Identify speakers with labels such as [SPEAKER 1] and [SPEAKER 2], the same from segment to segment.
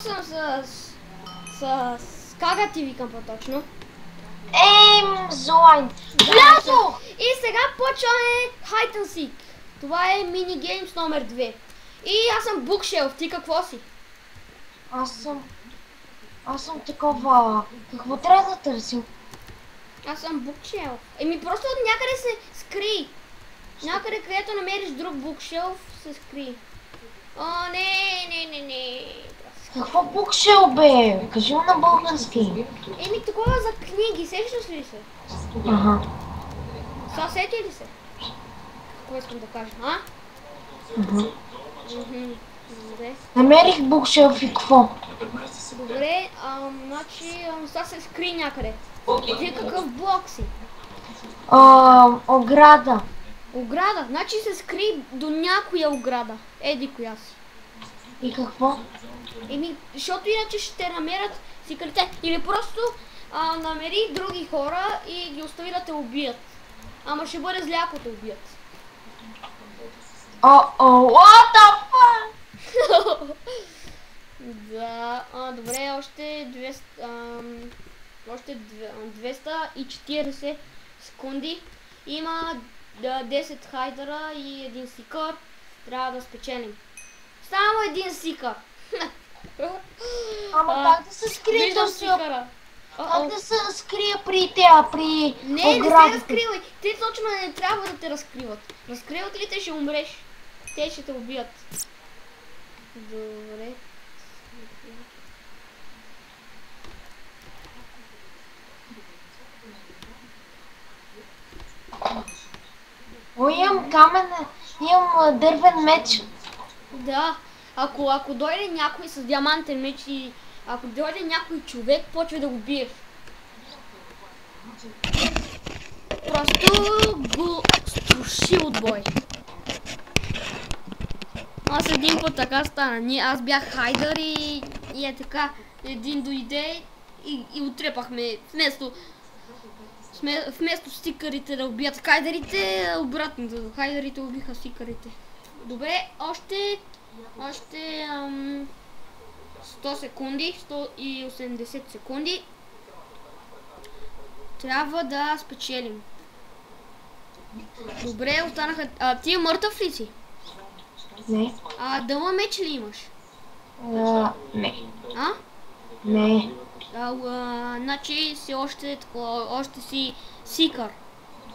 [SPEAKER 1] съм с... Как да ти викам по-точно?
[SPEAKER 2] Злайн. Влязох!
[SPEAKER 1] И сега почваме Hide and Seek. Това е мини геймс номер 2. И аз съм Bookshelf, ти какво си?
[SPEAKER 2] Аз съм такова... Какво трябва да търсим?
[SPEAKER 1] Аз съм Bookshelf. Просто от някъде се скри. Някъде, където намериш друг Bookshelf, се скри. О, не.
[SPEAKER 2] Какво букшел, бе? Кажи му на български.
[SPEAKER 1] Такова за книги, сещаш ли се?
[SPEAKER 2] Ага.
[SPEAKER 1] Сега сети ли се? Какво искам да кажа, а? Добре.
[SPEAKER 2] Намерих букшелф и какво?
[SPEAKER 1] Добре, значи сега се скри някъде. Ти какъв блок си?
[SPEAKER 2] Ограда.
[SPEAKER 1] Ограда? Значи се скри до някоя ограда. Еди коя си.
[SPEAKER 2] И какво?
[SPEAKER 1] Защото иначе ще намерят сикарите. Или просто намери други хора и ги остави да те убият. Ама ще бъде зле, ако те убият.
[SPEAKER 2] What the fuck?
[SPEAKER 1] Да, добре, още 240 секунди. Има 10 хайдера и един сикър. Трябва да спечелим. Само един сикър.
[SPEAKER 2] Ама как да се скрие?
[SPEAKER 1] Виждам сикъра.
[SPEAKER 2] Как да се скрия при тея, при
[SPEAKER 1] Не се разкривай. Те точно не трябва да те разкриват. Разкриват ли те, ще умреш. Те ще те убият. Добре.
[SPEAKER 2] Имам камен, имам дървен меч.
[SPEAKER 1] Да, ако дойде някой с диамантен меч и ако дойде някой човек, почва да го биеш. Просто го струши от бой. Аз един път така стана. Аз бях хайдър и е така. Един дойде и отрепахме. Вместо стикърите да убият хайдерите, обратното. Хайдерите убиха стикърите. Добре, още 100 секунди, 180 секунди. Трябва да спечелим. Добре, останаха... ти мъртъв ли си?
[SPEAKER 2] Не.
[SPEAKER 1] Дъма меч ли имаш?
[SPEAKER 2] Не.
[SPEAKER 1] А?
[SPEAKER 2] Не.
[SPEAKER 1] Значи си още си сикър.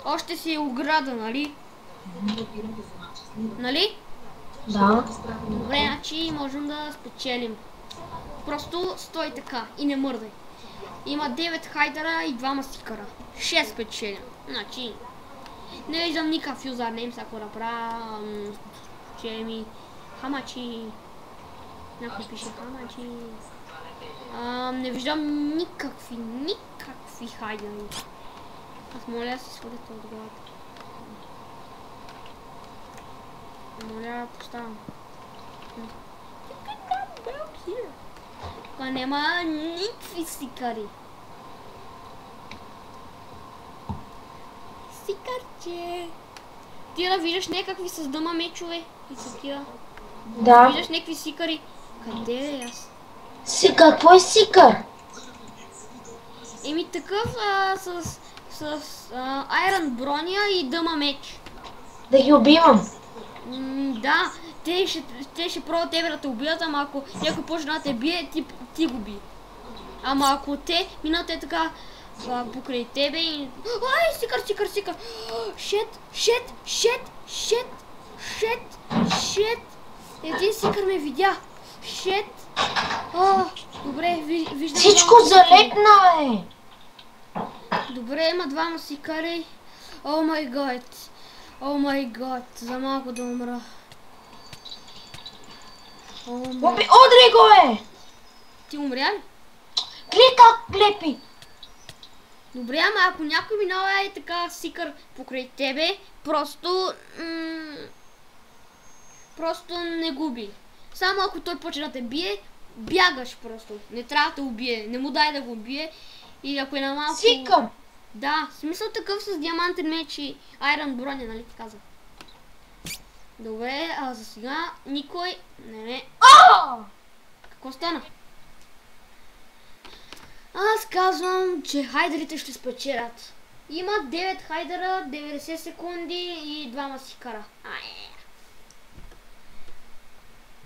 [SPEAKER 1] Още си ограда, нали? Нали?
[SPEAKER 2] Да.
[SPEAKER 1] Добре, значи можем да спечелим. Просто стой така и не мърдай. Има 9 хайдера и 2 сикъра. 6 спечелим. Значи... Не виждам никакъв юзернейм, ако направя... Спечелим хамачи. Някой пише хамачи. Не виждам никакви хайдери. Аз моля да си свалите от главата. Моля, поставям. Тук няма никакви сикари. Сикарче. Ти да виждаш някакви с дъма мечове и такива.
[SPEAKER 2] Да.
[SPEAKER 1] Виждаш някакви сикари. Къде е аз?
[SPEAKER 2] Какво е сикър?
[SPEAKER 1] Такъв с айрон броня и дъма меч.
[SPEAKER 2] Да ги убивам.
[SPEAKER 1] Да, те ще пробват тебе да те убият, ама ако някой почне да те бие, ти го би. Ама ако те минат така покрай тебе и... Ай, сикър! Шет! Един сикър ме видя. Шет! Добре, виждам...
[SPEAKER 2] Всичко залепна, е!
[SPEAKER 1] Добре, има 2 сикари. О май гад, за малко да умра.
[SPEAKER 2] Удри го, е!
[SPEAKER 1] Ти умря ли?
[SPEAKER 2] Гледай как глепи!
[SPEAKER 1] Добре, ама ако някой минава е така сикър покрай тебе, просто не губи. Само ако той почне да те бие, бягаш просто. Не трябва да те убие, не му дай да го убие. Или ако е на малко...
[SPEAKER 2] Сикър!
[SPEAKER 1] Да, смисъл такъв с диамантен меч и айрон броня, нали ти казах? Добре, за сега никой не...
[SPEAKER 2] Какво
[SPEAKER 1] стана? Аз казвам, че хайдерите ще спечелят. Има 9 хайдера, 90 секунди и 2 сикара.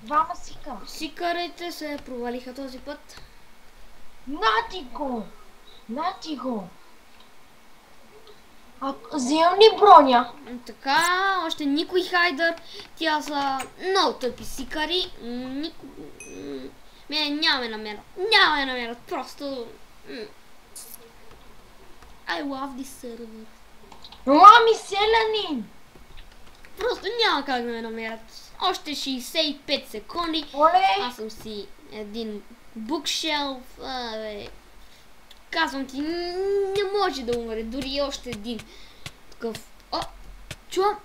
[SPEAKER 2] Двама сикара.
[SPEAKER 1] Сикарите се провалиха този път.
[SPEAKER 2] Нати го! Нати го! Вземам ли броня?
[SPEAKER 1] Така, още никой хайдер. Тя са много тъпи сикари. Няма ме намерят. Няма ме намерят. Просто... I love this server.
[SPEAKER 2] Мами, селянин!
[SPEAKER 1] Просто няма как да ме намерят. Още 65 секунди.
[SPEAKER 2] Оле!
[SPEAKER 1] Аз съм си един букшелф. Казвам ти, не може да умре. Дори още един такъв. Чувам.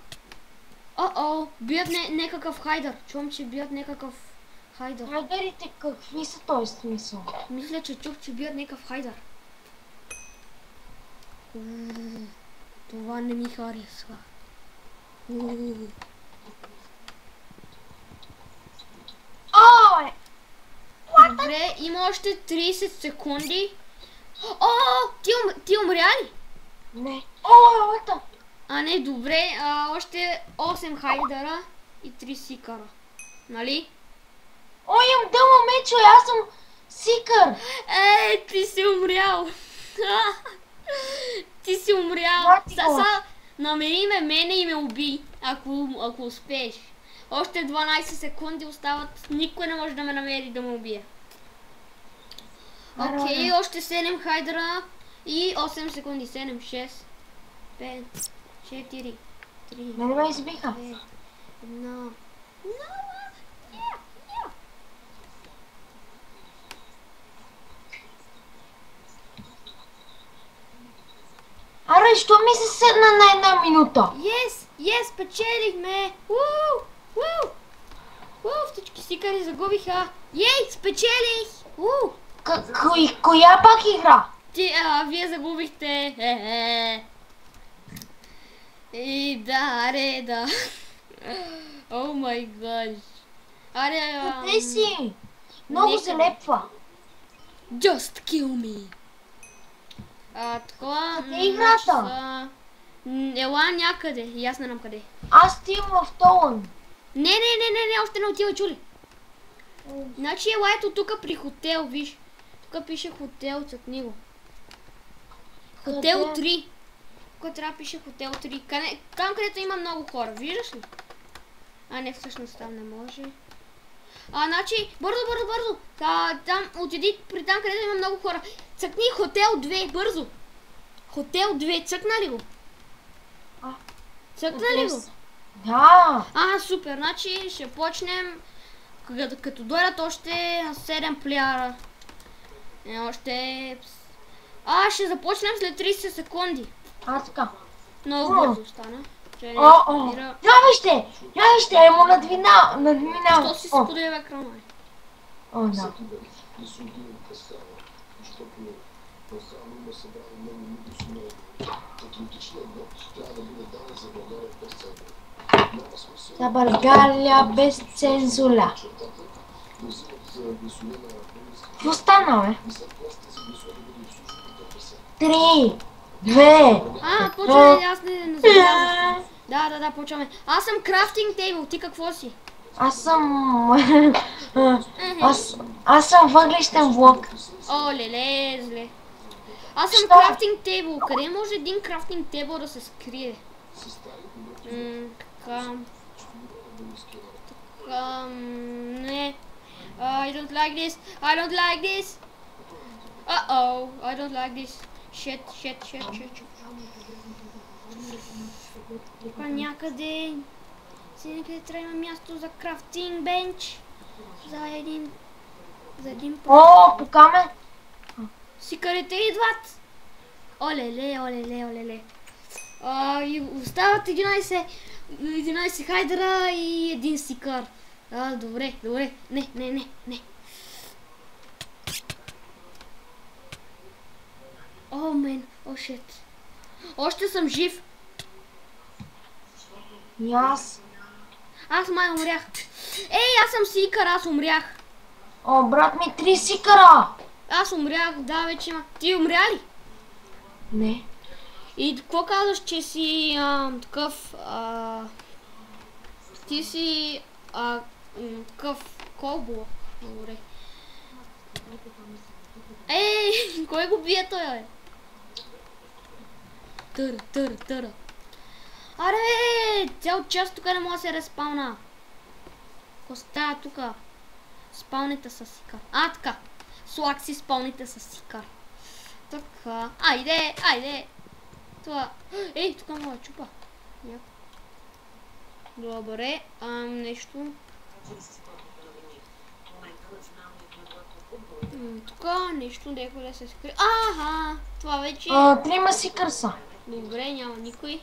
[SPEAKER 1] Бият някакъв хайдер. Чувам, че бият някакъв хайдер.
[SPEAKER 2] Хайдерите какви са този смисъл?
[SPEAKER 1] Мисля, че чух, че бият някакъв хайдер. Това не ми харесва. Добре, има още 30 секунди. Ти умря ли?
[SPEAKER 2] Не. Ето!
[SPEAKER 1] Не, добре. Още 8 хайдера и 3 сикара. Нали?
[SPEAKER 2] Имам дълма мечо, аз съм сикър.
[SPEAKER 1] Ти си умрял. Ти си умрял. Намери мене и ме убий, ако успееш. Още 12 секунди остават. Никой не може да ме намери да ме убие. Окей, още 7 хайдера и 8 секунди. 7, 6, 5, 4, 3,
[SPEAKER 2] Мене ме избиха.
[SPEAKER 1] 2, 1.
[SPEAKER 2] Аре, що ми се седна на една минута?
[SPEAKER 1] Yes, печелихме! Всички сикари загубиха. Спечелих!
[SPEAKER 2] Коя пак игра?
[SPEAKER 1] Вие загубихте. Да. О май гад.
[SPEAKER 2] Къде си? Много залепва.
[SPEAKER 1] Just kill me. Такова...
[SPEAKER 2] Къде е играта?
[SPEAKER 1] Ела някъде, и аз не знам къде.
[SPEAKER 2] Аз стивам в Толън.
[SPEAKER 1] Не, още не отива, чули. Значи ела ето тук при хотел, виж. Тук пише хотел зад него. Хотел 3. Тук трябва да пише хотел 3. Там където има много хора, виждаш ли? Не, всъщност там не може. Значи, бързо. Там, отиди при там където има много хора. Цъкни хотел 2, бързо. Хотел 2, цъкна ли го? Цъкна ли го?
[SPEAKER 2] Да.
[SPEAKER 1] Супер, значи ще почнем като дойдат още 7 плеяра. Ще започнем след 30 секунди.
[SPEAKER 2] Така.
[SPEAKER 1] Много бързо стана.
[SPEAKER 2] Я вижте, му надминава.
[SPEAKER 1] Що си споделя екрана?
[SPEAKER 2] Да. За България без цензура. Какво стана, бе? 3, 2...
[SPEAKER 1] почваме, аз не забравям. Да, почваме. Аз съм крафтинг тейбъл, ти какво си?
[SPEAKER 2] Аз съм въглищен блок.
[SPEAKER 1] Леле, зле. Аз съм крафтинг тейбъл. Къде може един крафтинг тейбъл да се скрие? Така. Не. I don't like this. I don't like this. Shit. Тук някъде трябва има място за крафтинг бенч. За един
[SPEAKER 2] покаме.
[SPEAKER 1] Сикарите идват. Олеле. И остават 11 хайдера и един сикар. Добре. Не. Shit. Още съм жив.
[SPEAKER 2] И аз.
[SPEAKER 1] Аз май умрях. Аз съм сикар, аз умрях.
[SPEAKER 2] Брат ми 3 сикара.
[SPEAKER 1] Аз умрях, да, вече има. Ти умря ли?
[SPEAKER 2] Не.
[SPEAKER 1] И какво казваш, че си такъв... ти си такъв колбо. Добре. Ей, кой го бие той, бе? Търа. Аре, цял час тук не мога да се респауна. Коста тука. Спалните с сикар. Така. Слаг си спалните с сикар. Така. Айде. Това. Ей, тук мога да чупа. Добре, нещо. Тук нещо, дека да се скри. Аха, това вече...
[SPEAKER 2] 3 сикър са.
[SPEAKER 1] Добре, няма никой.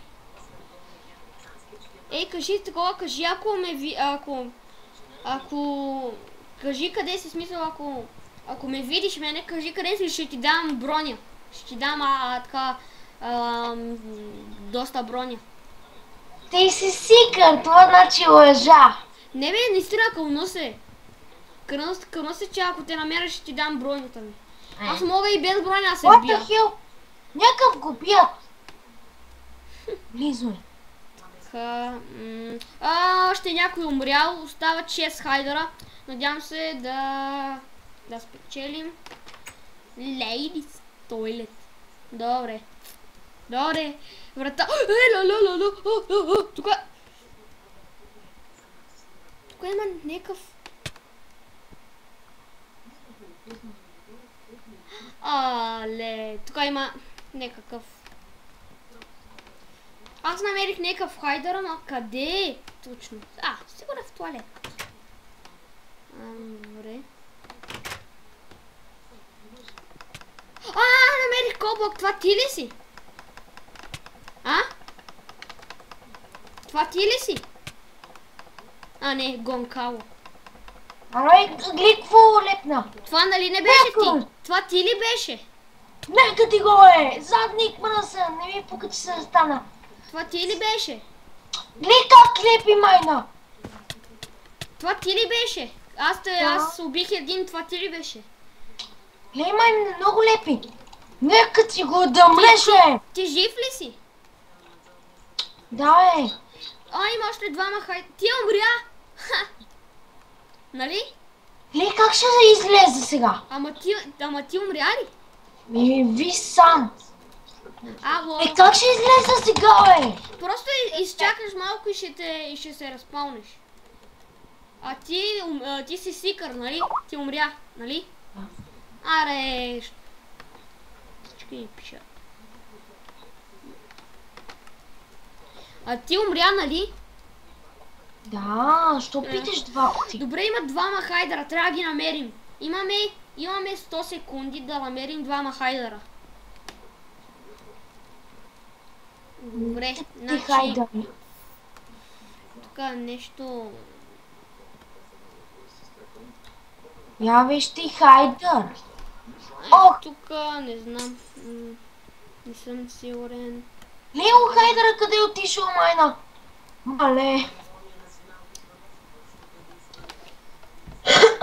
[SPEAKER 1] Ей, кажи такова, кажи ако ме ви... Ако... Кажи къде си, смисъл, ако ме видиш мене, кажи къде си, ще ти дам броня. Ще ти дам така... доста броня.
[SPEAKER 2] Ти си сикър, това значи лъжа.
[SPEAKER 1] Не бе, наистина кълно се. Кълно се, че ако те намеря, ще ти дам бронята ми. Аз мога и без броня да се бия.
[SPEAKER 2] What the hell? Някакъв го бият. Близо е.
[SPEAKER 1] Още някой умрял, остават 6 хайдера. Надявам се да спечелим. Ladies Toilet. Добре. Врата. Тук има някакъв... тук има някакъв... Аз намерих някакъв хайдър, но къде? Точно. Сигурно в туалет. Добре. Намерих коблок. Това ти ли си? Това ти ли си? Не, гонкало.
[SPEAKER 2] Гледай какво лепна.
[SPEAKER 1] Това нали не беше ти? Това ти ли беше?
[SPEAKER 2] Нека ти го е! Задник мръса, не ми пука, че се застана.
[SPEAKER 1] Това ти ли беше?
[SPEAKER 2] Гледай как лепи майна.
[SPEAKER 1] Това ти ли беше? Аз убих един, това ти ли беше?
[SPEAKER 2] Гледай майна, много лепи. Нека ти го да мреше.
[SPEAKER 1] Ти жив ли си?
[SPEAKER 2] Да, бе.
[SPEAKER 1] Има още двама Ти умря! Нали?
[SPEAKER 2] Гледай как ще излезе сега.
[SPEAKER 1] Ама ти умря ли?
[SPEAKER 2] Ви сам.
[SPEAKER 1] Ало.
[SPEAKER 2] Как ще излезе сега, бе?
[SPEAKER 1] Просто изчакаш малко и ще се разпълнеш. Ти си сикър, нали? Ти умря, нали? Аре. Всички ни пишат. Ти умря, нали?
[SPEAKER 2] Да, що питаш два пъти?
[SPEAKER 1] Добре, има двама хайдера, трябва да ги намерим. Имаме 100 секунди да намерим двама хайдера. Добре, значи... Тук нещо...
[SPEAKER 2] Я виж ти хайдър.
[SPEAKER 1] Тук не знам. Не съм сигурен.
[SPEAKER 2] Лео хайдъра къде е отишъл, майна? Мале.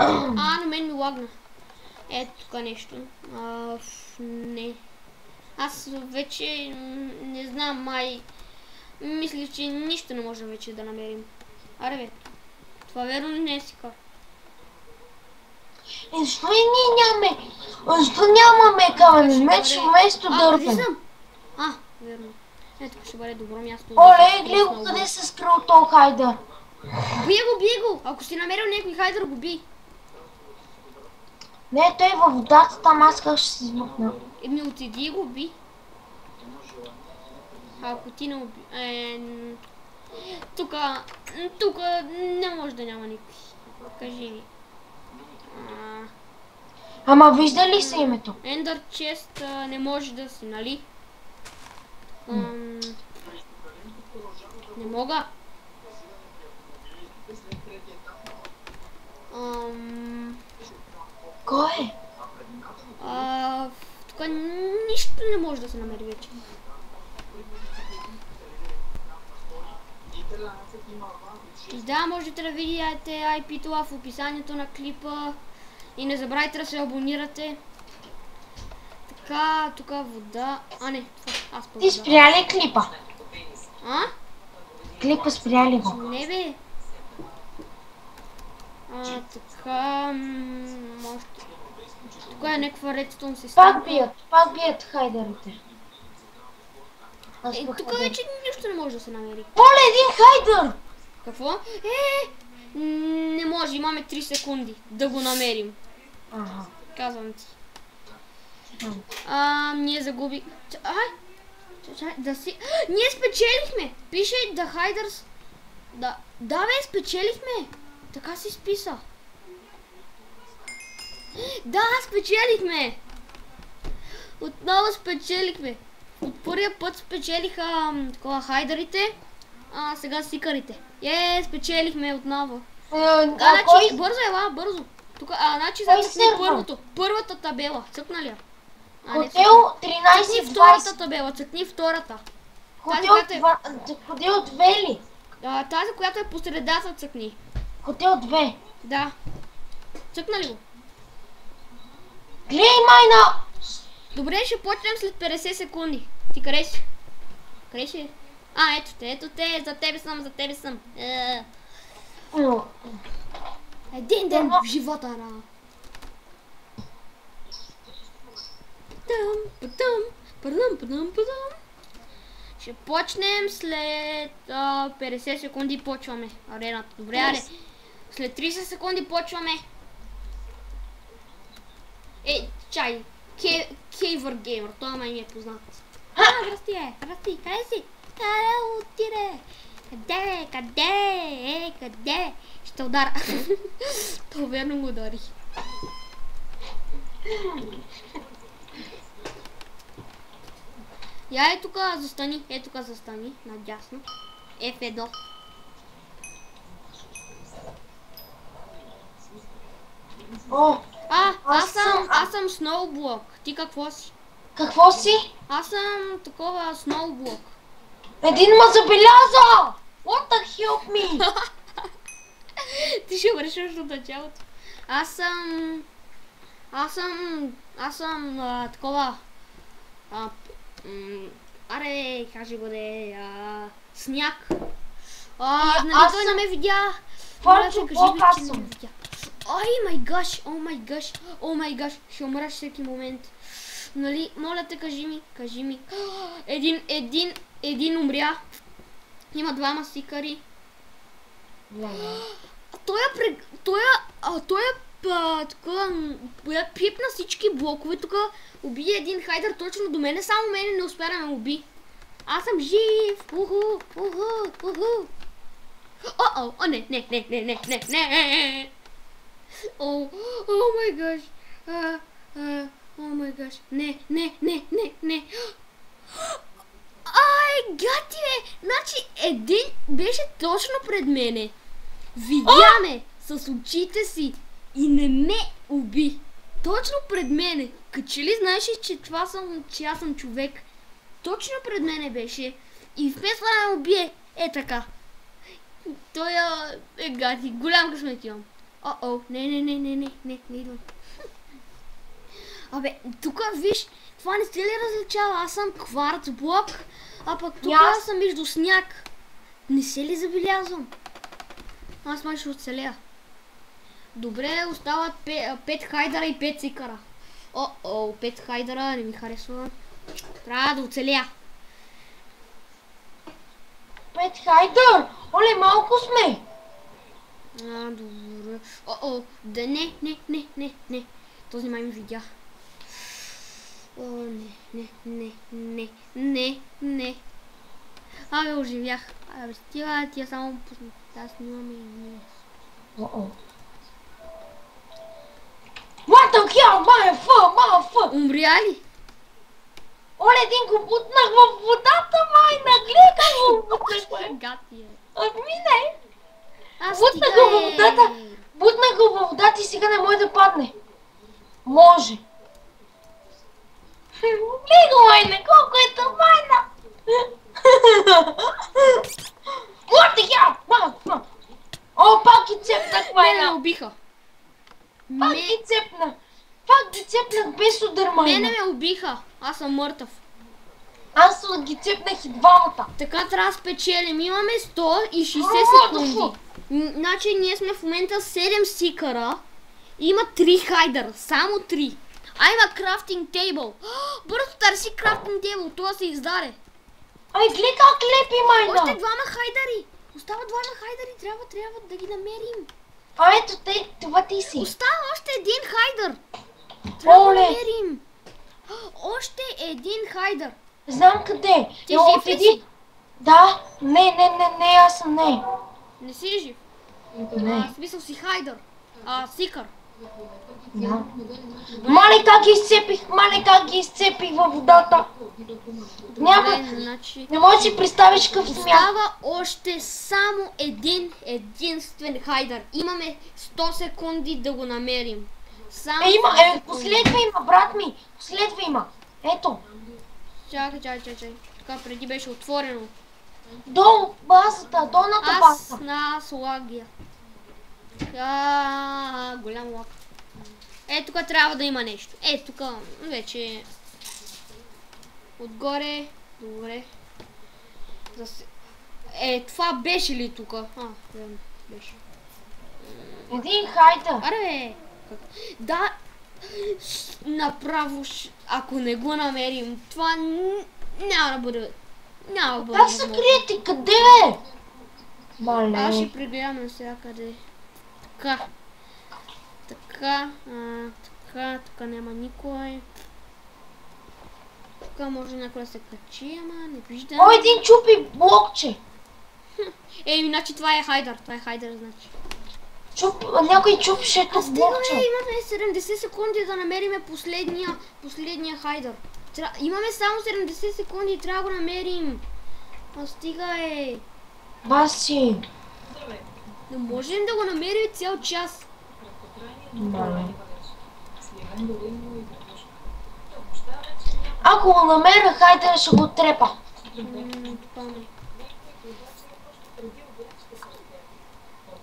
[SPEAKER 1] На мен ми лагна. Ето тук нещо. Не. Аз вече не знам, май... Мисля, че нищо не можем вече да намерим. Аре бе. Това верно не е сикър.
[SPEAKER 2] Защо и ние нямаме? Защо нямаме камъни? Меч вместо дървен.
[SPEAKER 1] Влизам. Верно. Ето ще бъде добро място.
[SPEAKER 2] Оле, гледай го къде се скрил този хайдър.
[SPEAKER 1] Бий го! Ако си намерил някой хайдър, го бий.
[SPEAKER 2] Не, той е във водата, там аз как ще се измъкна.
[SPEAKER 1] Отиди и го би. Ако ти не уби... Тук не може да няма никой. Кажи ми.
[SPEAKER 2] Ама вижда ли се името?
[SPEAKER 1] Ender Chest не може да си, нали? Не мога.
[SPEAKER 2] Кой е?
[SPEAKER 1] Тук нищо не може да се намери вече. И да, можете да видите IP-то в описанието на клипа. И не забравяйте да се абонирате. Така, тук вода. А, не, това аз по
[SPEAKER 2] Ти
[SPEAKER 1] вода.
[SPEAKER 2] спря ли клипа?
[SPEAKER 1] А?
[SPEAKER 2] Клипа спря ли го?
[SPEAKER 1] Не бе. Така... може... Тук е някаква редстон система.
[SPEAKER 2] Пак бият хайдерите.
[SPEAKER 1] Тук вече нищо не може да се намери.
[SPEAKER 2] Оле, един хайдер!
[SPEAKER 1] Какво? Не може, имаме 3 секунди да го намерим.
[SPEAKER 2] Ага.
[SPEAKER 1] Казвам ти. Ние загуби... Чай, да си... Ние спечелихме! Пише The Hiders... Да, бе, спечелихме! Така си списа. Да, спечелихме! Отново спечелихме. От първия път спечелиха такова хайдерите, а сега сикарите. Спечелихме отново. Значи, бързо ела, бързо. Тук, значи за първото. Първата табела. Цъкна ли я?
[SPEAKER 2] Хотел 13-20.
[SPEAKER 1] Цъкни втората табела, цъкни втората.
[SPEAKER 2] Хотел 2 ли?
[SPEAKER 1] Тази, която е по средата, цъкни.
[SPEAKER 2] Хотел 2.
[SPEAKER 1] Да. Цъкна ли го?
[SPEAKER 2] Глей, майна!
[SPEAKER 1] Добре, ще почнем след 50 секунди. Ти къде си? Къде си? Ето те, за тебе съм. Един ден в живота на... Ще почнем след 50 секунди почваме арената. Добре, аре. След 30 секунди почваме. Чай. Кейвър геймър, това май ми е познат. Здрасти, къде си? Къде отиде? Къде? Ще удара. То верно го удари. Я тук застани, надясно. F1. Аз съм сноублок. Ти какво си?
[SPEAKER 2] Какво си?
[SPEAKER 1] Аз съм такова сноублок.
[SPEAKER 2] Един ма забеляза! What the help me?
[SPEAKER 1] Ти ще вършиш от началото. Аз съм такова... Аре, кажи го де... Сняг. Нали той не ме видя?
[SPEAKER 2] Форчо блок аз съм.
[SPEAKER 1] О май гаш, ще умраш всеки момент. Нали, моля те, кажи ми. Един умря. Има двама сикари. Той пипна всички блокове, тук уби един хайдър точно до мене, само мене не успя да ме уби. Аз съм жив! Уху! Не! О май гаш, не. Гати бе! Значи един беше точно пред мене. Видя ме с очите си и не ме уби. Точно пред мене. Каче ли знаеш, че аз съм човек? Точно пред мене беше. И вместо да ме убие, така. Той е гати. Голям късмет имам. Не идвам. Абе, тук виж, това не се ли различава? Аз съм кварц блок, а пък тук аз съм между сняг. Не се ли забелязвам? Аз май ще оцеля. Добре, остават 5 хайдера и 5 сикара. 5 хайдера, не ми харесва. Трябва да оцеля.
[SPEAKER 2] 5 хайдер? Оле, малко сме.
[SPEAKER 1] Добре. Да не. Този май ми видя. Не. Абе, оживях. Абе, тия само пусна. Да, снимаме и ние.
[SPEAKER 2] What the hell, motherfucker?
[SPEAKER 1] Умря ли?
[SPEAKER 2] Оле, един го бутнах във водата, майна. Гледай как го бутнах.
[SPEAKER 1] Гати е.
[SPEAKER 2] Отминай. Бутнах го във водата. Бутнах го във водата и сега не може да падне. Може. Гледай го, майна, колко е то, майна. What the hell, motherfucker? О, пак ги цепнах, майна.
[SPEAKER 1] Мене убиха.
[SPEAKER 2] Пак ги цепна. Пак ги цепнах без удар, майна.
[SPEAKER 1] Мене ме убиха. Аз съм мъртъв.
[SPEAKER 2] Аз ги цепнах и двамата.
[SPEAKER 1] Така трябва да спечелим. Имаме 160 секунди. Значи ние сме в момента 7 сикъра. Има 3 хайдера. Само 3. А има крафтинг тейбъл. Бързо търси крафтинг тейбъл. Това се издаде.
[SPEAKER 2] Ай, гледай как лепи, майна.
[SPEAKER 1] Още двама хайдери. Остават двама хайдери. Трябва да ги намерим.
[SPEAKER 2] А ето това ти си.
[SPEAKER 1] Остава още един хайдер. Трябва да
[SPEAKER 2] Оле.
[SPEAKER 1] намерим. Още един хайдер.
[SPEAKER 2] Знам къде.
[SPEAKER 1] Ти жив ли си?
[SPEAKER 2] Да. Не, аз съм не.
[SPEAKER 1] Не си жив.
[SPEAKER 2] Не.
[SPEAKER 1] В смисъл си хайдер. Сикър.
[SPEAKER 2] Да. Мале как ги изцепих във водата. Няма.
[SPEAKER 1] Значи...
[SPEAKER 2] Не можеш да си представиш какъв смях.
[SPEAKER 1] Остава още само единствен хайдер. Имаме 100 секунди да го намерим. Само
[SPEAKER 2] последва има, брат ми. Последва има. Ето.
[SPEAKER 1] Чакай. Така преди беше отворено.
[SPEAKER 2] Долу базата, долната база.
[SPEAKER 1] Аз лагия. Голям лак. Тук трябва да има нещо. Тук вече... Отгоре. Добре. Това беше ли тук? Беше.
[SPEAKER 2] Един хайдер.
[SPEAKER 1] Аре, да, направо, ако не го намерим, това няма да бъде
[SPEAKER 2] Как се криете? Къде бе? Мале.
[SPEAKER 1] Аз ще прегледам навсякъде. Така няма никой. Тук може някой да се качи, ама не виждам.
[SPEAKER 2] О, един чупи блокче.
[SPEAKER 1] Иначе това е хайдер, значи.
[SPEAKER 2] Някой чупеше тук блокче.
[SPEAKER 1] Имаме 70 секунди да намерим последния хайдер. Имаме само 70 секунди и трябва да го намерим. Стига
[SPEAKER 2] Баси.
[SPEAKER 1] Не можем да го намерим цял час.
[SPEAKER 2] Мале. Ако го намеря, хайдер ще го трепа.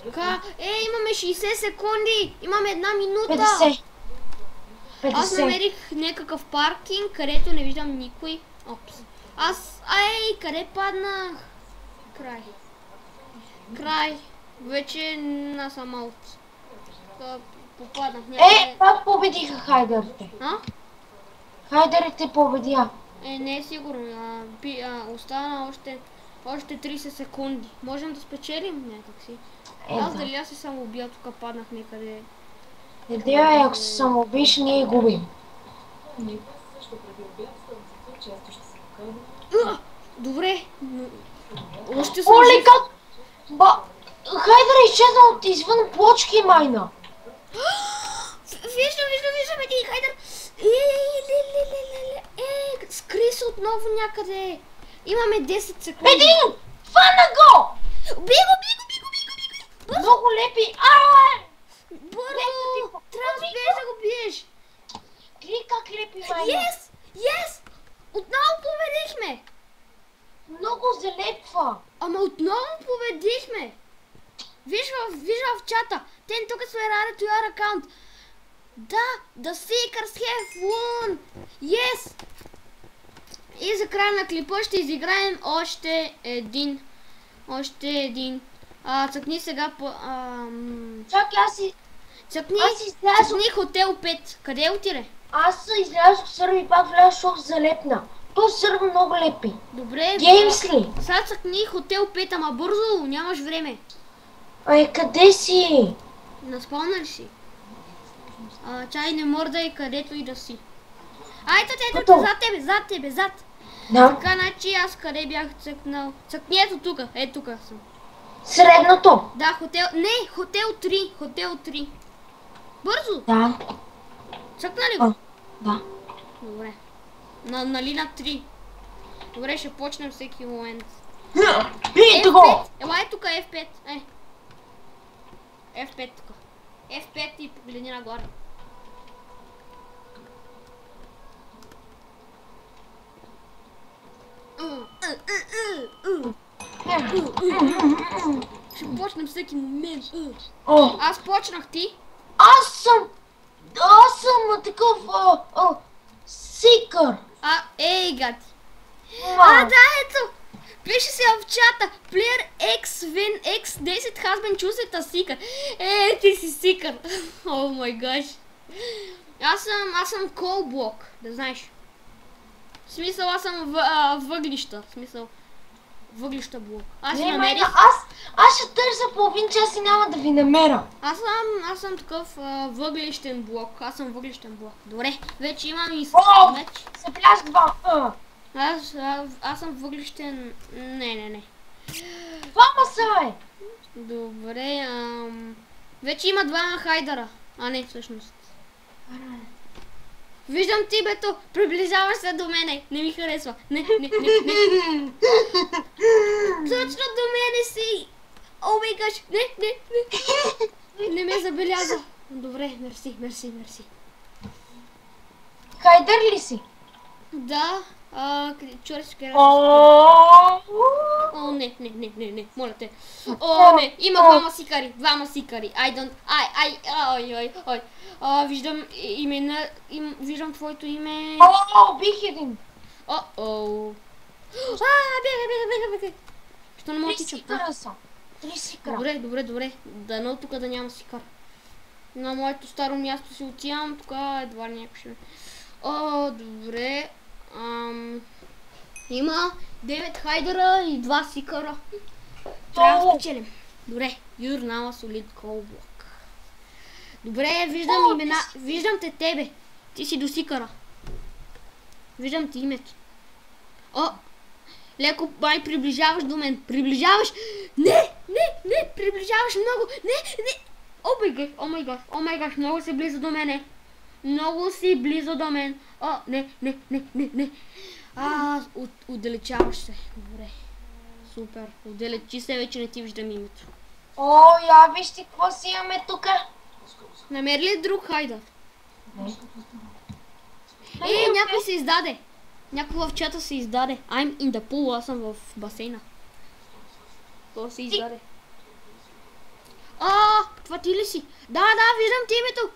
[SPEAKER 1] Така, имаме 60 секунди, имаме 1 минута.
[SPEAKER 2] 50.
[SPEAKER 1] Аз намерих някакъв паркинг, където не виждам никой. Къде паднах? Край. Вече на самаут. Попаднах някъде.
[SPEAKER 2] Пак победиха хайдерите. Хайдерите победиха.
[SPEAKER 1] Не е сигурно. Остана още 30 секунди. Можем да спечелим някакси. Дали аз се самоубия, тук паднах някъде.
[SPEAKER 2] Ако се самоубиш, ние губим.
[SPEAKER 1] Добре. Още
[SPEAKER 2] съм жив. Как? Хайдер е изчезнал от извън плочки, майна.
[SPEAKER 1] Виждам един хайдер. Скри се отново някъде. Имаме 10 секунди.
[SPEAKER 2] Един! Фана го!
[SPEAKER 1] Биго!
[SPEAKER 2] Много лепи!
[SPEAKER 1] Бързо! Трябва да успееш да го биеш!
[SPEAKER 2] Гледай как лепи, майна!
[SPEAKER 1] Yes! Отново победихме!
[SPEAKER 2] Много залепва!
[SPEAKER 1] Ама отново победихме! Виж в чата! Ten took us were to your account! Да! The Seekers have won! Yes! И за края на клипа ще изиграем още един. Цъкни сега по...
[SPEAKER 2] Чакай,
[SPEAKER 1] Цъкни хотел 5. Къде отиде?
[SPEAKER 2] Аз излязох в сърви и пак влязох в залепна. То сърви много лепи.
[SPEAKER 1] Добре.
[SPEAKER 2] Геймс ли?
[SPEAKER 1] Сега цъкни хотел 5, ама бързо, нямаш време.
[SPEAKER 2] Къде си?
[SPEAKER 1] На спална ли си? Чай не мърдай където и да си. Ето, зад тебе.
[SPEAKER 2] Да.
[SPEAKER 1] Така, значи аз къде бях цъкнал? Цъкни тук съм.
[SPEAKER 2] Средното?
[SPEAKER 1] Да, хотел 3. Бързо!
[SPEAKER 2] Да.
[SPEAKER 1] Цъкна ли го?
[SPEAKER 2] Да.
[SPEAKER 1] Добре. Нали на 3. Добре, ще почнем всеки момент.
[SPEAKER 2] Ето го!
[SPEAKER 1] Тук F5. F5 тук. F5 и погледни нагоре. Ще почнем всеки момент. Аз почнах, ти?
[SPEAKER 2] Аз съм такъв сикър.
[SPEAKER 1] Ей, гати.
[SPEAKER 2] Ма.
[SPEAKER 1] Да, ето. Пише се в чата. Player X win X10 has been chosen as seeker. Ти си сикър. О май гаш. Аз съм колблок, да знаеш. В смисъл, аз съм въглища. В смисъл, въглища блок. Аз си намерих.
[SPEAKER 2] Аз ще търся половин час и няма да ви намеря.
[SPEAKER 1] Аз съм такъв въглищен блок. Аз съм въглищен блок. Добре, вече имам и меч.
[SPEAKER 2] Забелязах два.
[SPEAKER 1] Аз съм въглищен. Не.
[SPEAKER 2] Двама са, бе.
[SPEAKER 1] Добре, вече има двама хайдера. Не, всъщност. Виждам ти, бето, приближаваш се до мене. Не ми харесва. Не. Точно до мене си. О май гаш, не. Не ме забеляза. Добре, мерси.
[SPEAKER 2] Хайдер ли си?
[SPEAKER 1] Да, чури си къде. О, не, моля те. О, не, има двама сикари. Виждам имена, виждам твоето име.
[SPEAKER 2] Бих един.
[SPEAKER 1] Бега. Що не мога
[SPEAKER 2] Три
[SPEAKER 1] тичам?
[SPEAKER 2] сикара са. Три сикара.
[SPEAKER 1] Добре. Дано тук да няма сикар. На моето старо място си отивам, тук едва някой ще... Добре. Има 9 хайдера и 2 сикара. Трябва да спечелим. Добре, you're now a solid coal block. Добре, виждам имена. Виждам те тебе. Ти си до сикара. Виждам ти името. Леко бай приближаваш до мен. Приближаваш. Не, приближаваш много. Не. О май гаш, много си близо до мене. Много си близо до мен. Не. Отдалечаваш се. Добре. Супер. Отдалечи се, вече не ти виждам името.
[SPEAKER 2] Я виж ти какво си имаме тука.
[SPEAKER 1] Намери ли друг хайдър? Някой се издаде. Някой в чата се издаде. I'm in the pool, аз съм в басейна. Той се издаде. Това ти ли си? Да, виждам ти името.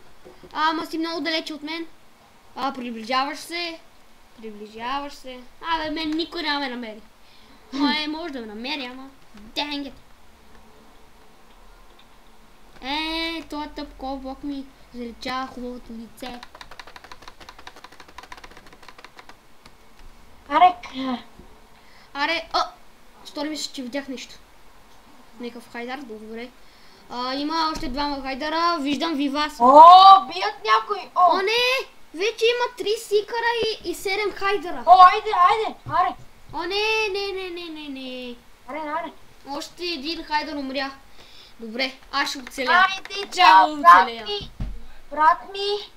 [SPEAKER 1] Ама си много далече от мен. Приближаваш се. Мен никой няма ме намери. Може да ме намери, ама... Dang it. Този тъп колблок ми заличава хубавото лице. Стори ми се, че видях нещо. Некъв хайдар, добре. Има още двама хайдара, виждам Вивас.
[SPEAKER 2] Бият някой.
[SPEAKER 1] Не! Вече има 3 сикара и 7 хайдера.
[SPEAKER 2] Айде.
[SPEAKER 1] Не.
[SPEAKER 2] Аре.
[SPEAKER 1] Още един хайдер умря. Добре, аз ще оцеля.
[SPEAKER 2] Айде, брат ми.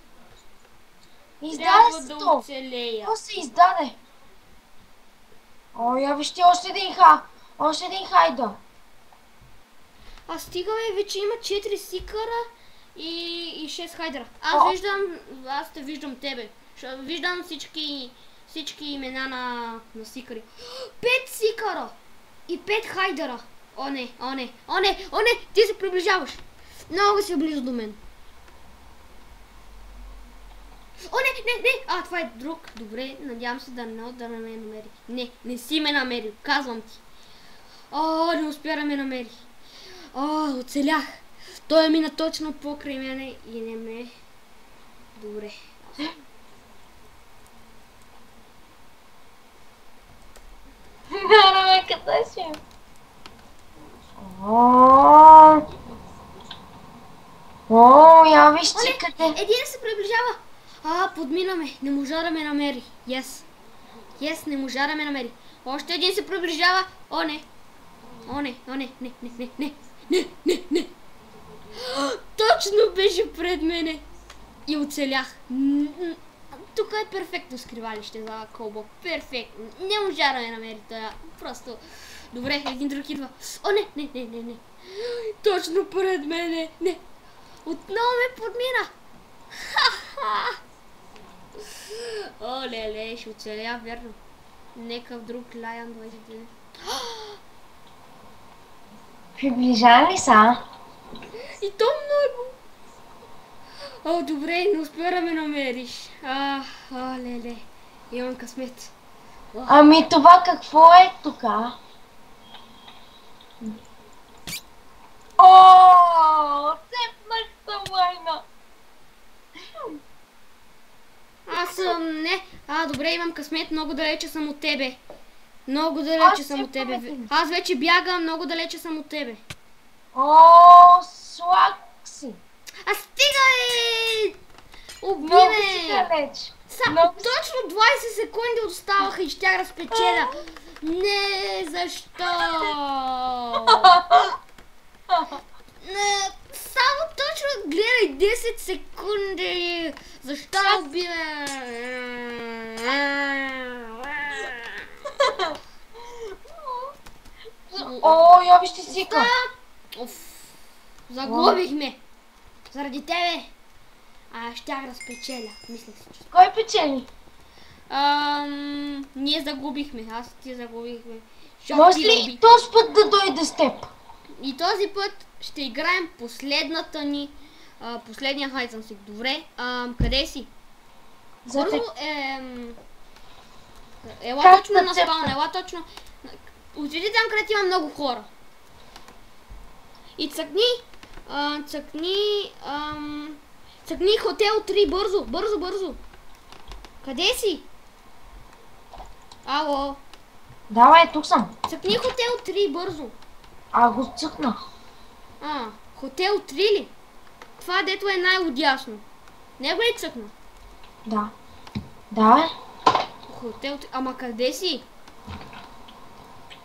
[SPEAKER 2] Издаде се
[SPEAKER 1] да
[SPEAKER 2] то.
[SPEAKER 1] оцелея.
[SPEAKER 2] Какво се издаде? Я вижте още един хайдер.
[SPEAKER 1] Стига, вече има 4 сикара и 6 хайдера. Аз те виждам тебе. Виждам всички имена на сикари. 5 сикара и 5 хайдера. О не, ти се приближаваш. Много си близо до мен. Не. Това е друг. Добре, надявам се да не ме намери. Не си ме намерил, казвам ти. Не успя да ме намери. Оцелях. Той мина точно покрай мене и не ме... Добре.
[SPEAKER 2] Къде си? Я виж ти къде.
[SPEAKER 1] Един се приближава. Подминаме. Не можа да ме намери. Yes, не можа да ме намери. Още един се приближава. Не. Не. Точно беше пред мене. И оцелях. Тук е перфектно скривалище за колблок. Перфектно. Не можа да ме намери това. Просто... Добре, един друг идва. Не. Точно пред мене. Не. Отново ме подмина. Леле, ще оцеля, верно. Некъв друг Lion 21.
[SPEAKER 2] Приближава ли са?
[SPEAKER 1] И то много. О, добре, не успя да ме намериш. Леле, имам късмет.
[SPEAKER 2] Ами това какво е тук? О, цепнах се, майна.
[SPEAKER 1] Аз съм, не. Добре, имам късмет, много далече съм от тебе. Много далече съм от тебе. Аз вече бягам, много далече съм от тебе.
[SPEAKER 2] О, слаг си.
[SPEAKER 1] Стигай! Уби
[SPEAKER 2] Много
[SPEAKER 1] ме!
[SPEAKER 2] си далеч.
[SPEAKER 1] Точно 20 секунди оставаха и щях да спечеля. Не, защо? Само точно гледай 10 секунди. Защо уби ме?
[SPEAKER 2] О, я вижте сика.
[SPEAKER 1] Загубихме. Заради тебе. Щях да спечеля. Мислех си, че...
[SPEAKER 2] Кой печели?
[SPEAKER 1] Ние загубихме. Аз и ти загубихме.
[SPEAKER 2] Може ли този път да дойде с теб?
[SPEAKER 1] И този път ще играем последната ни... последния Hide and Seek. Добре. Къде си? Бързо ела точно на спаун. Ела точно... Отиди там, където има много хора. И цъкни... Цъкни хотел 3, бързо, бързо, бързо. Къде си? Ало.
[SPEAKER 2] Давай, тук съм.
[SPEAKER 1] Цъкни хотел 3, бързо.
[SPEAKER 2] Го цъкнах.
[SPEAKER 1] Хотел 3 ли? Това дето е най-отясно. Него ли цъкна?
[SPEAKER 2] Да. Да,
[SPEAKER 1] Хотел 3, ама къде си?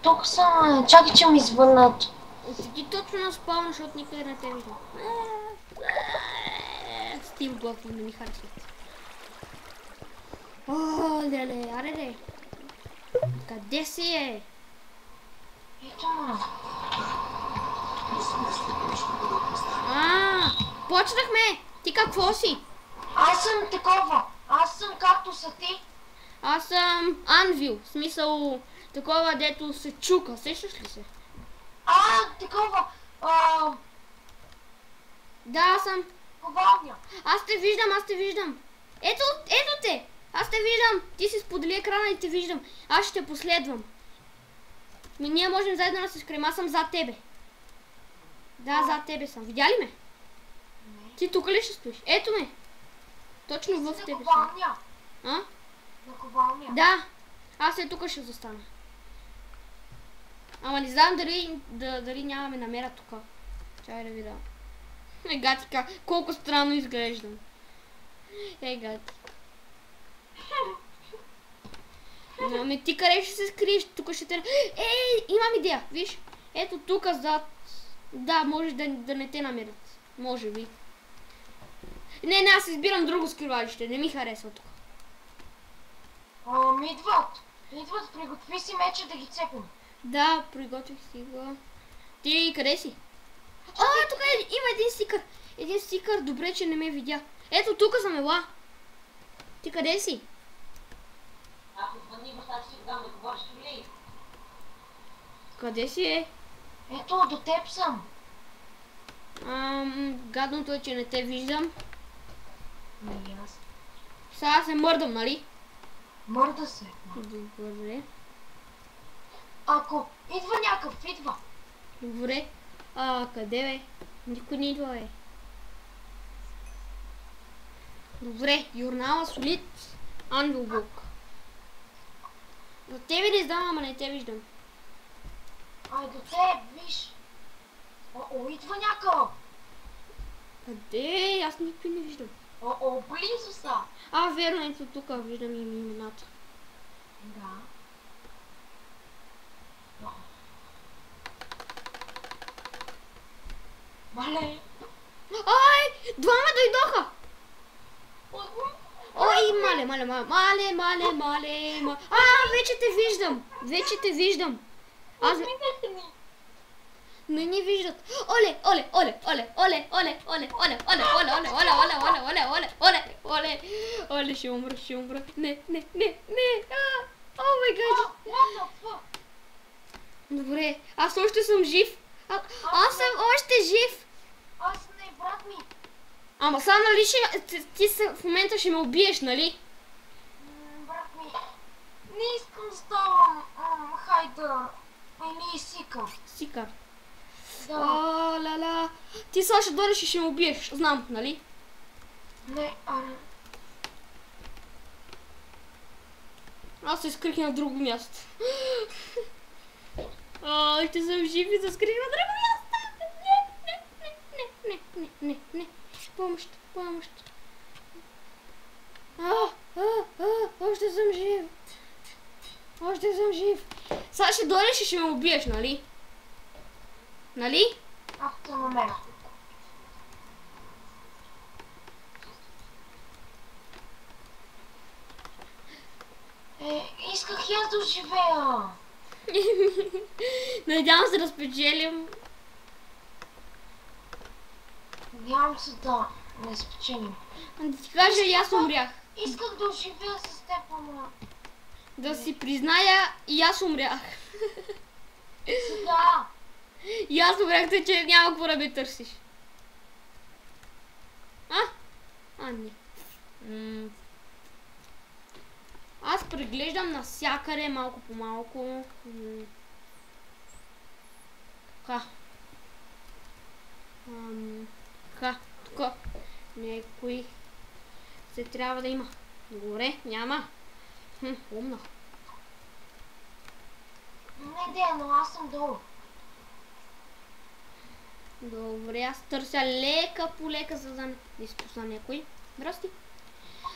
[SPEAKER 2] Тук съм. Чакай, че ми звънат.
[SPEAKER 1] Отиди точно на спална, защото никъде не те виждам. Стил готви, не ми харесват. Леле, аре. Къде си е?
[SPEAKER 2] Ето ма.
[SPEAKER 1] Почнахме! Ти какво си?
[SPEAKER 2] Аз съм такова. Аз съм както са ти.
[SPEAKER 1] Аз съм Анвил. В смисъл, такова дето се чука. Сещаш ли се?
[SPEAKER 2] Такова.
[SPEAKER 1] Да, аз съм.
[SPEAKER 2] Ковалня.
[SPEAKER 1] Аз те виждам. Ето те. Аз те виждам. Ти си сподели екрана и те виждам. Аз ще те последвам. Ние можем заедно да се скрием. Аз съм зад тебе. Да, зад тебе съм. Видя ли ме?
[SPEAKER 2] Не.
[SPEAKER 1] Ти тук ли ще стоиш? Ето ме. Точно в тебе съм.
[SPEAKER 2] Ковалня. На ковалня.
[SPEAKER 1] Да. Аз тук ще застана. Ама не знам дали няма ме намеря тук. Чай да видя. Гатика, колко странно изглеждам. Гати. Ами ти къде ще се скриеш? Тук ще те... имам идея, виж. Ето тук зад... Да, може да не те намерят. Може би. Не, аз избирам друго скривалище. Не ми харесва тук.
[SPEAKER 2] Идват, приготви си меча да ги цепим.
[SPEAKER 1] Да, приготвих си го. Ти къде си? Тук има един стикър. Един стикър, добре, че не ме видя. Ето, тук съм ела. Ти къде си? Къде си е?
[SPEAKER 2] Ето, до теб съм.
[SPEAKER 1] Гадното е, че не те виждам.
[SPEAKER 2] Не, аз.
[SPEAKER 1] Сега се мърдам, нали?
[SPEAKER 2] Мърда се.
[SPEAKER 1] Добре.
[SPEAKER 2] Ако идва някакъв, идва.
[SPEAKER 1] Добре. Къде бе? Никой не идва, бе. Добре, Юрнала Солид, Анвилбук. До тебе не знам, ама не те виждам.
[SPEAKER 2] До теб, виж. Идва някакъв.
[SPEAKER 1] Къде? Аз никой не виждам.
[SPEAKER 2] Близо са.
[SPEAKER 1] Верно, ето тук виждам имената.
[SPEAKER 2] Да. Мале.
[SPEAKER 1] Двама дойдоха! Мале. Вече те виждам. Не ни виждат. Оле. Оле, ще умра. Не. О май гад. Добре, аз още съм жив. Аз съм още жив.
[SPEAKER 2] Аз не, брат ми.
[SPEAKER 1] Ама сега, нали, ти в момента ще ме убиеш, нали?
[SPEAKER 2] Брат ми, не искам да ставам хайдър или сикър.
[SPEAKER 1] Сикър.
[SPEAKER 2] Да.
[SPEAKER 1] Ла-ла. Ти сега ще дойдеш и ще ме убиеш, знам, нали?
[SPEAKER 2] Не,
[SPEAKER 1] Аз се скрих на друго място. Ще съм жив и се скрих на друго място. Не. Помощ. Още съм жив. Сега ще дойдеш и ще ме убиеш, нали? Нали?
[SPEAKER 2] Аз те намеря. Исках и аз да оживея.
[SPEAKER 1] Надявам се да спечелим.
[SPEAKER 2] Надявам се да не спечелим.
[SPEAKER 1] Да ти кажа, и аз умрях.
[SPEAKER 2] Исках да оживея с теб, ама...
[SPEAKER 1] Да си призная, и аз умрях.
[SPEAKER 2] Сега!
[SPEAKER 1] И аз умрях, че няма какво да ме търсиш. Не. Аз преглеждам навсякъде малко по малко. Тук някой се трябва да има. Горе няма. Умно.
[SPEAKER 2] Не, но аз съм долу.
[SPEAKER 1] Добре, аз търся лека по лека, за да не изпусна някой. Здрасти.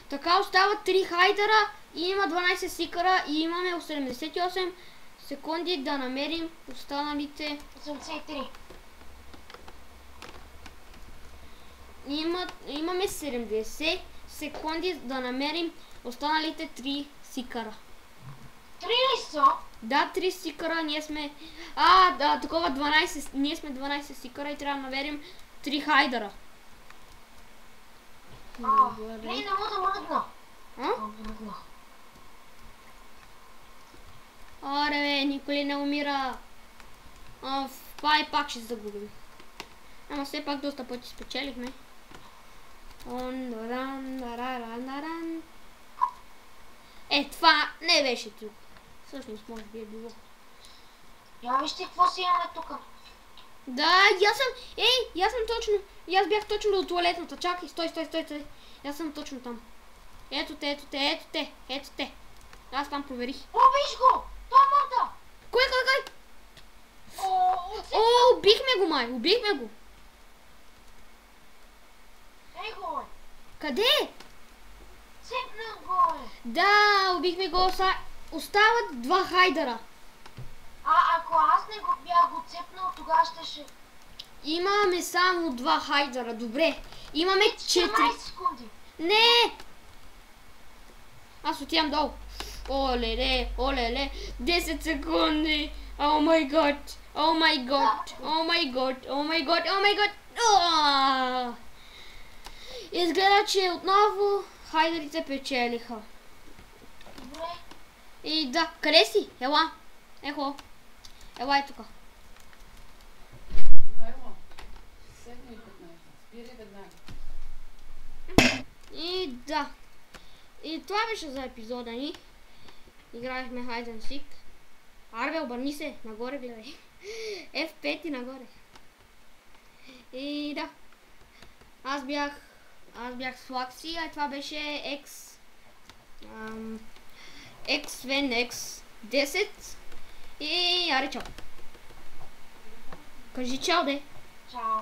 [SPEAKER 1] Така остават 3 хайдера и има 12 сикъра и имаме 78 секунди да намерим останалите.
[SPEAKER 2] 83.
[SPEAKER 1] Имаме 70 секунди да намерим останалите 3 сикъра.
[SPEAKER 2] 3 ли са?
[SPEAKER 1] Да, 3 сикъра, ние сме... такова 12, ние сме 12 сикъра и трябва да намерим 3 хайдера.
[SPEAKER 2] Не мога да мръдна. Мръдна.
[SPEAKER 1] Аре бе, никой не умира. Пак ще загубим. Ама все пак доста пъти спечелихме. Това не беше тук. Всъщност може би е било.
[SPEAKER 2] Я вижте какво си имаме тук.
[SPEAKER 1] Да, аз съм точно. И аз бях точно до туалетната. Чакай, стой. Аз съм точно там. Ето те. Аз там проверих.
[SPEAKER 2] Виж го! Той мърда!
[SPEAKER 1] Кой? Убихме го.
[SPEAKER 2] Ей го е!
[SPEAKER 1] Къде?
[SPEAKER 2] Цепна го е!
[SPEAKER 1] Да, убихме го. Остават 2 хайдера.
[SPEAKER 2] Ако аз не го бях го цепнал, тогава ще...
[SPEAKER 1] Имаме само 2 хайдера, добре. Имаме 4.
[SPEAKER 2] 14 секунди.
[SPEAKER 1] Не! Аз отивам долу. Оле, 10 секунди. О май гот. Изгледа, че отново хайдерите печелиха.
[SPEAKER 2] Добре.
[SPEAKER 1] И да, къде си? Ела. Ела тука. И да. И това беше за епизода ни. Играехме Hide and Seek. Арбе, обърни се. Нагоре гледай. F5 и нагоре. И да. Аз бях с Лакси, а това беше X X10. И аре, чао. Кажи чао, де.
[SPEAKER 2] Чао.